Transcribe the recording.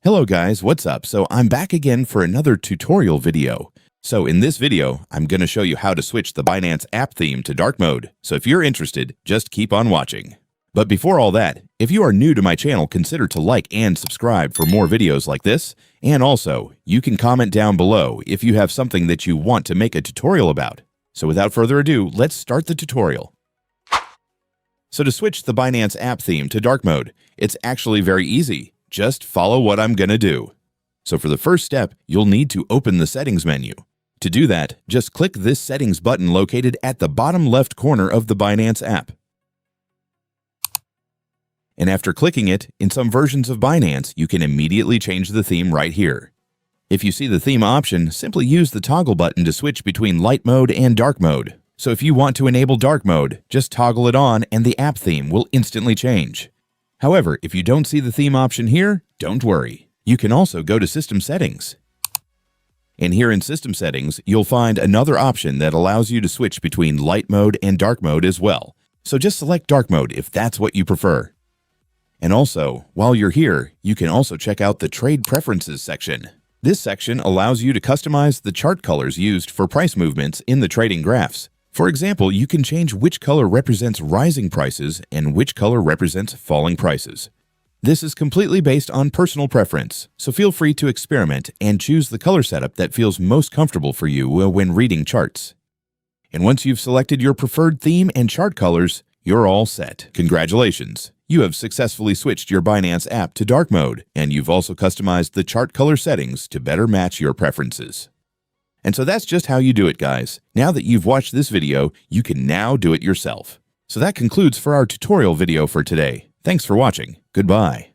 Hello guys, what's up? So I'm back again for another tutorial video. So in this video, I'm going to show you how to switch the Binance app theme to dark mode. So if you're interested, just keep on watching. But before all that, if you are new to my channel, consider to like and subscribe for more videos like this. And also, you can comment down below if you have something that you want to make a tutorial about. So without further ado, let's start the tutorial. So to switch the Binance app theme to dark mode, it's actually very easy. Just follow what I'm going to do. So for the first step, you'll need to open the settings menu. To do that, just click this settings button located at the bottom left corner of the Binance app. And after clicking it, in some versions of Binance, you can immediately change the theme right here. If you see the theme option, simply use the toggle button to switch between light mode and dark mode. So if you want to enable dark mode, just toggle it on and the app theme will instantly change. However, if you don't see the theme option here, don't worry. You can also go to System Settings. And here in System Settings, you'll find another option that allows you to switch between light mode and dark mode as well. So just select dark mode if that's what you prefer. And also, while you're here, you can also check out the Trade Preferences section. This section allows you to customize the chart colors used for price movements in the trading graphs. For example, you can change which color represents rising prices and which color represents falling prices. This is completely based on personal preference, so feel free to experiment and choose the color setup that feels most comfortable for you when reading charts. And once you've selected your preferred theme and chart colors, you're all set. Congratulations! You have successfully switched your Binance app to dark mode, and you've also customized the chart color settings to better match your preferences. And so that's just how you do it, guys. Now that you've watched this video, you can now do it yourself. So that concludes for our tutorial video for today. Thanks for watching. Goodbye.